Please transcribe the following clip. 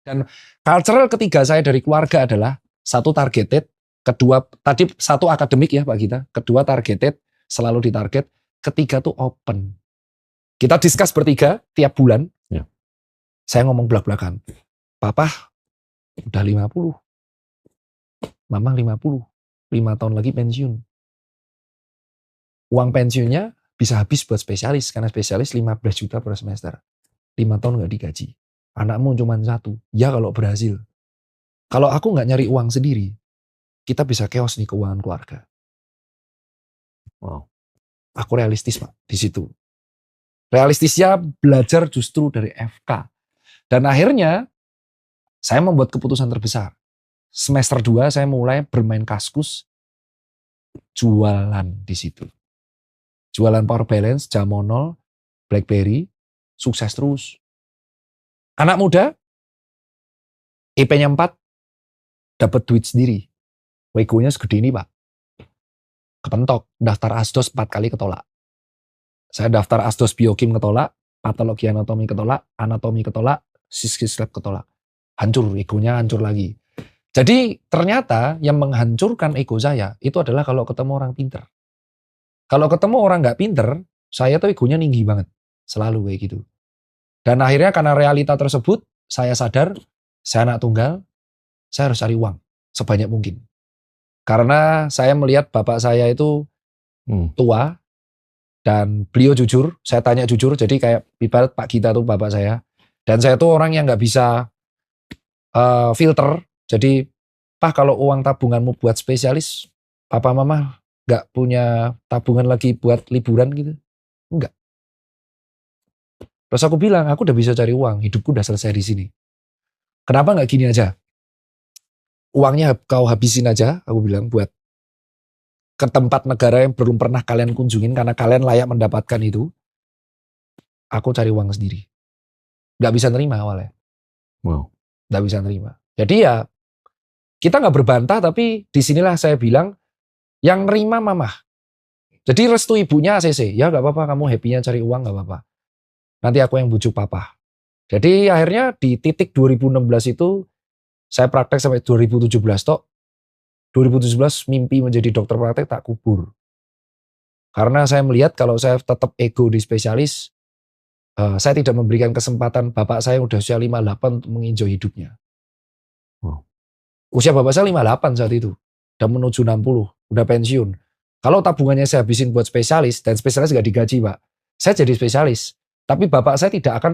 Dan cultural ketiga saya dari keluarga adalah satu targeted, kedua tadi satu akademik ya Pak Gita, kedua targeted, selalu ditarget, ketiga tuh open. Kita discuss bertiga tiap bulan. Ya. Saya ngomong belak-belakan. Papa udah 50. Mama 50. 5 tahun lagi pensiun. Uang pensiunnya bisa habis buat spesialis, karena spesialis 15 juta per semester. 5 tahun nggak digaji. Anakmu cuma 1. Ya kalau berhasil. Kalau aku nggak nyari uang sendiri, kita bisa chaos nih keuangan keluarga. Wow. Aku realistis Pak di situ. Realistisnya belajar justru dari FK. Dan akhirnya saya membuat keputusan terbesar. Semester 2 saya mulai bermain Kaskus, jualan di situ. Jualan power balance, Jamonol, BlackBerry, sukses terus. Anak muda, IP-nya 4, dapat duit sendiri. Wegonya segede ini Pak. Kepentok, daftar Asdos 4 kali ketolak. Saya daftar Asdos Biokim ketolak, patologi anatomi ketolak, Siskis Lab ketolak. Hancur, egonya hancur lagi. Jadi ternyata yang menghancurkan ego saya itu adalah kalau ketemu orang pinter. Kalau ketemu orang nggak pinter, saya tuh egonya tinggi banget. Selalu kayak gitu. Dan akhirnya karena realita tersebut, saya sadar, saya anak tunggal, saya harus cari uang sebanyak mungkin. Karena saya melihat bapak saya itu tua, dan beliau jujur, saya tanya jujur, jadi kayak ibarat Pak Gita tuh bapak saya. Dan saya tuh orang yang nggak bisa filter. Jadi, Pak kalau uang tabunganmu buat spesialis, papa mama nggak punya tabungan lagi buat liburan gitu? Enggak. Terus aku bilang, aku udah bisa cari uang, hidupku udah selesai di sini. Kenapa nggak gini aja? Uangnya kau habisin aja, aku bilang, buat ke tempat negara yang belum pernah kalian kunjungin, karena kalian layak mendapatkan itu. Aku cari uang sendiri. Nggak bisa nerima awalnya. Wow. Nggak bisa nerima. Jadi ya, kita nggak berbantah, tapi disinilah saya bilang, yang nerima mamah. Jadi restu ibunya ACC, ya nggak apa-apa, kamu happy-nya cari uang nggak apa-apa. Nanti aku yang bujuk papa. Jadi akhirnya di titik 2016 itu, saya praktek sampai 2017 tok. 2017 mimpi menjadi dokter praktek tak kubur. Karena saya melihat kalau saya tetap ego di spesialis, saya tidak memberikan kesempatan bapak saya yang udah usia 58 untuk menginjau hidupnya. Usia bapak saya 58 saat itu. Udah menuju 60, udah pensiun. Kalau tabungannya saya habisin buat spesialis, dan spesialis gak digaji Pak, saya jadi spesialis. Tapi bapak saya tidak akan